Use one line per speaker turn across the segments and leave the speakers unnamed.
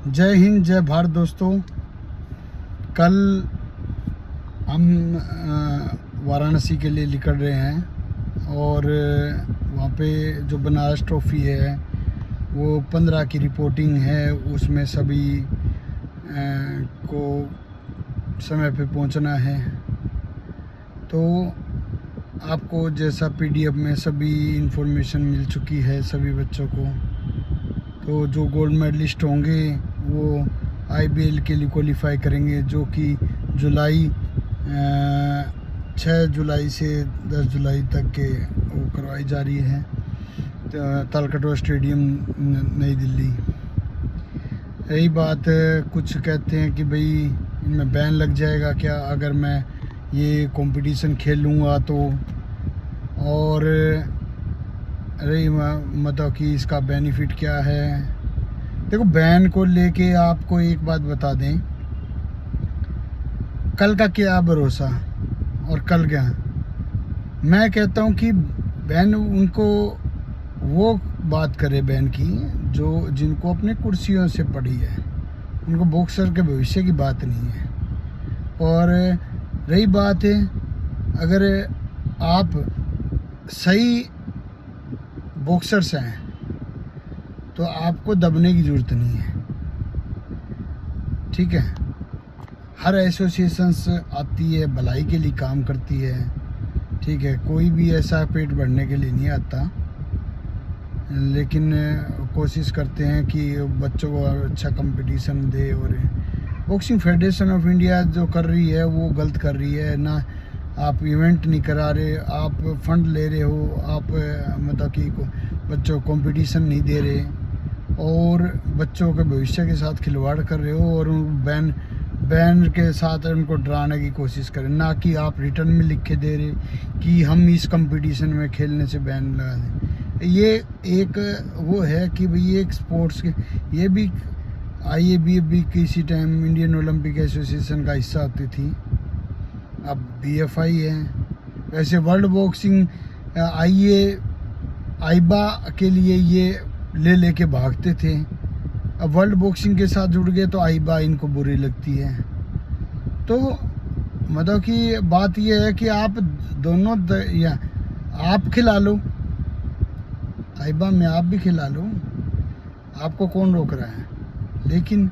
जय हिंद, जय भारत दोस्तों। कल हम वाराणसी के लिए निकल रहे हैं और वहाँ पे जो बनारस ट्रॉफ़ी है वो 15 की रिपोर्टिंग है। उसमें सभी को समय पे पहुँचना है। तो आपको जैसा पीडीएफ में सभी इंफॉर्मेशन मिल चुकी है सभी बच्चों को। तो जो गोल्ड मेडलिस्ट होंगे वो आईबीएल के लिए क्वालिफाई करेंगे, जो कि 6 जुलाई से 10 जुलाई तक के वो करवाई जा रही है, तालकटोरा स्टेडियम नई दिल्ली। यही बात कुछ कहते हैं कि भाई इनमें बैन लग जाएगा क्या अगर मैं ये कंपटीशन खेलूँगा तो, और अरे मतलब कि इसका बेनिफिट क्या है। देखो, बैन को लेके आपको एक बात बता दें, कल का क्या भरोसा और कल क्या। मैं कहता हूँ कि बैन उनको वो बात करे बैन की जो जिनको अपने कुर्सियों से पड़ी है, उनको बॉक्सर के भविष्य की बात नहीं है। और रही बात है, अगर आप सही बॉक्सर्स हैं तो आपको दबने की ज़रूरत नहीं है, ठीक है। हर एसोसिएशंस आती है, भलाई के लिए काम करती है, ठीक है। कोई भी ऐसा पेट भरने के लिए नहीं आता, लेकिन कोशिश करते हैं कि बच्चों को अच्छा कंपटीशन दे। और बॉक्सिंग फेडरेशन ऑफ इंडिया जो कर रही है वो गलत कर रही है ना। आप इवेंट नहीं करा रहे, आप फंड ले रहे हो, आप मतलब कि बच्चों को कंपटीशन नहीं दे रहे और बच्चों के भविष्य के साथ खिलवाड़ कर रहे हो और बैन के साथ उनको डराने की कोशिश करें, ना कि आप रिटर्न में लिख के दे रहे कि हम इस कंपटीशन में खेलने से बैन लगा दें। ये एक वो है कि भाई एक स्पोर्ट्स के, ये भी आईएबी भी किसी टाइम इंडियन ओलंपिक एसोसिएशन का हिस्सा होती थी, अब बीएफआई है। वैसे वर्ल्ड बॉक्सिंग आईबा के लिए ये लेके भागते थे, अब वर्ल्ड बॉक्सिंग के साथ जुड़ गए तो आईबा इनको बुरी लगती है। तो मतलब कि बात ये है कि आप दोनों या आप खिला लो, आईबा में आप भी खिला लो, आपको कौन रोक रहा है। लेकिन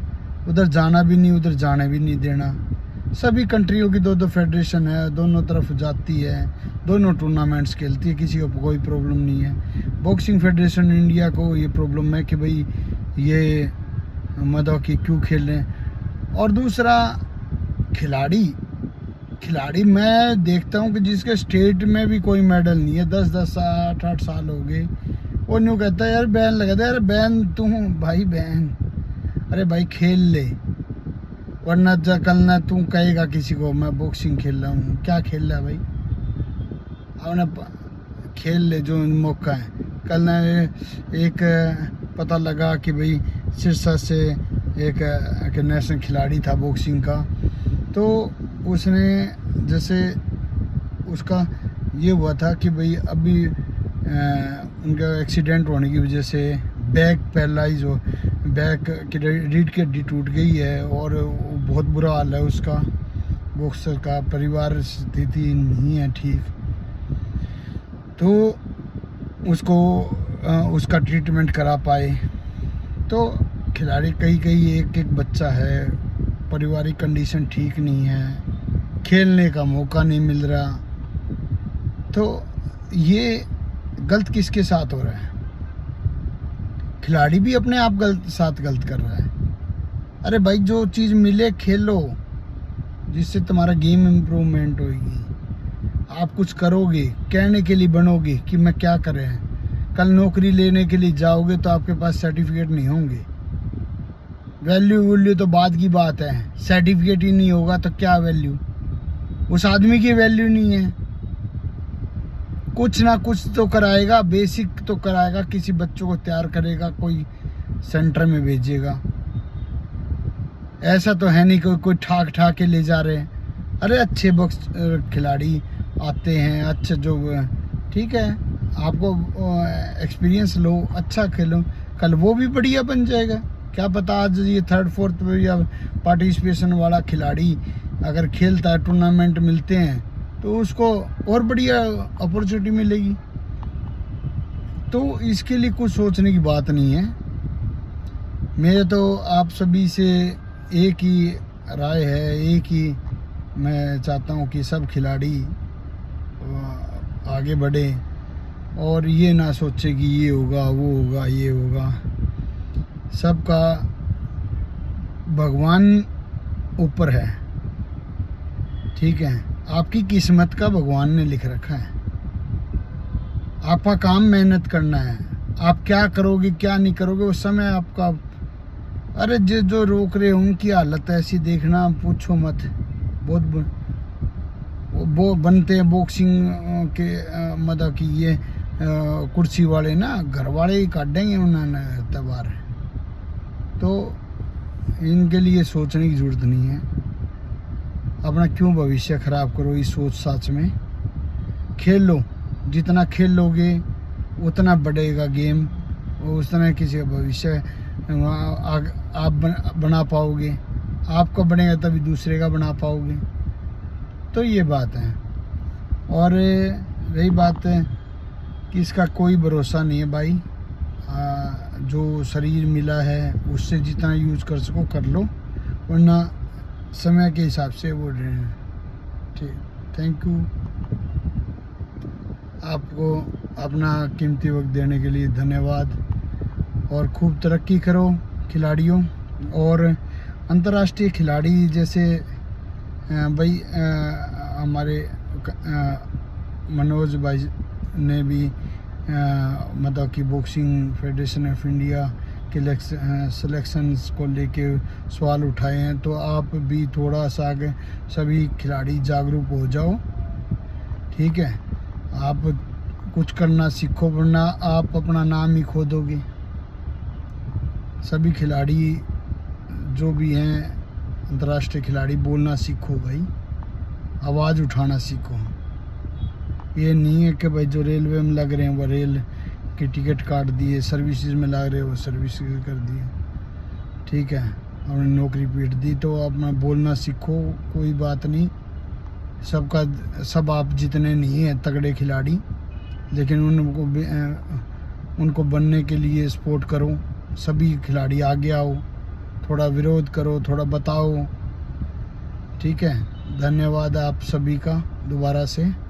उधर जाना भी नहीं, उधर जाने भी नहीं देना। सभी कंट्रियों की दो फेडरेशन है, दोनों तरफ जाती है, दोनों टूर्नामेंट्स खेलती है, किसी को कोई प्रॉब्लम नहीं है। बॉक्सिंग फेडरेशन इंडिया को ये प्रॉब्लम है कि भाई ये मतलब कि क्यों खेल रहे हैं। और दूसरा, खिलाड़ी मैं देखता हूँ कि जिसके स्टेट में भी कोई मेडल नहीं है, 10-10 8-8 साल हो गए, वो न्यू कहता है यार बैन लगा दे। यार बैन तू भाई बैन, अरे भाई खेल ले, वरना कल ना तू कहेगा किसी को मैं बॉक्सिंग खेल रहा हूँ। क्या खेल रहा है भाई, अपना खेल ले जो मौका है। कल ना एक पता लगा कि भाई सिरसा से एक नेशनल खिलाड़ी था बॉक्सिंग का, तो उसने जैसे उसका ये हुआ था कि भाई अभी उनका एक्सीडेंट होने की वजह से बैक पैरालाइज हो, बैक की रीढ़ की हड्डी टूट गई है और बहुत बुरा हाल है उसका। बॉक्सर का परिवार स्थिति नहीं है ठीक, तो उसको उसका ट्रीटमेंट करा पाए। तो खिलाड़ी कई एक बच्चा है, पारिवारिक कंडीशन ठीक नहीं है, खेलने का मौका नहीं मिल रहा। तो ये गलत किसके साथ हो रहा है? खिलाड़ी भी अपने आप गलत कर रहा है। अरे भाई जो चीज़ मिले खेलो, जिससे तुम्हारा गेम इम्प्रूवमेंट होगी, आप कुछ करोगे, कहने के लिए बनोगे कि मैं क्या कर रहे हैं। कल नौकरी लेने के लिए जाओगे तो आपके पास सर्टिफिकेट नहीं होंगे। वैल्यू तो बाद की बात है, सर्टिफिकेट ही नहीं होगा तो क्या वैल्यू, उस आदमी की वैल्यू नहीं है। कुछ ना कुछ तो कराएगा, बेसिक तो कराएगा, किसी बच्चों को तैयार करेगा, कोई सेंटर में भेजेगा। ऐसा तो है नहीं कोई ठाक के ले जा रहे हैं। अरे अच्छे बॉक्स खिलाड़ी आते हैं, अच्छे जो ठीक है, आपको एक्सपीरियंस लो, अच्छा खेलो, कल वो भी बढ़िया बन जाएगा। क्या पता आज ये थर्ड फोर्थ में या पार्टिसिपेशन वाला खिलाड़ी अगर खेलता है, टूर्नामेंट मिलते हैं तो उसको और बढ़िया अपॉर्चुनिटी मिलेगी। तो इसके लिए कुछ सोचने की बात नहीं है। मेरे तो आप सभी से एक ही राय है, एक ही मैं चाहता हूँ कि सब खिलाड़ी आगे बढ़े और ये ना सोचे कि ये होगा, वो होगा, ये होगा। सबका भगवान ऊपर है, ठीक है। आपकी किस्मत का भगवान ने लिख रखा है। आपका काम मेहनत करना है। आप क्या करोगे क्या नहीं करोगे उस समय आपका। अरे जो रोक रहे उनकी हालत ऐसी देखना पूछो मत। बहुत वो बनते हैं बॉक्सिंग के मतलब कि ये कुर्सी वाले ना, घर वाले ही काटेंगे उन्होंने तबार। तो इनके लिए सोचने की ज़रूरत नहीं है। अपना क्यों भविष्य ख़राब करो इस सोच साच में। खेलो, जितना खेलोगे उतना बढ़ेगा गेम, उतना किसी का भविष्य आप बना पाओगे। आपका बनेगा तभी दूसरे का बना पाओगे। तो ये बात है। और रही बात है कि इसका कोई भरोसा नहीं है भाई। जो शरीर मिला है उससे जितना यूज कर सको कर लो, वरना समय के हिसाब से वो ठीक। Thank you. आपको अपना कीमती वक्त देने के लिए धन्यवाद। और खूब तरक्की करो खिलाड़ियों। और अंतर्राष्ट्रीय खिलाड़ी जैसे भाई हमारे मनोज भाई ने भी मतलब कि बॉक्सिंग फेडरेशन ऑफ इंडिया के सिलेक्शंस को लेके सवाल उठाए हैं। तो आप भी थोड़ा सा आगे सभी खिलाड़ी जागरूक हो जाओ, ठीक है। आप कुछ करना सीखो, वरना आप अपना नाम ही खो दोगे। सभी खिलाड़ी जो भी हैं अंतर्राष्ट्रीय खिलाड़ी, बोलना सीखो भाई, आवाज़ उठाना सीखो। ये नहीं है कि भाई जो रेलवे में लग रहे हैं वो रेल की टिकट काट दिए, सर्विसेज में लग रहे हो सर्विस कर दिए, ठीक है, और नौकरी पीट दी। तो अपना बोलना सीखो, कोई बात नहीं। सब आप जितने नहीं हैं तगड़े खिलाड़ी, लेकिन उनको बनने के लिए सपोर्ट करो। सभी खिलाड़ी आगे आओ, थोड़ा विरोध करो, थोड़ा बताओ, ठीक है। धन्यवाद आप सभी का दोबारा से।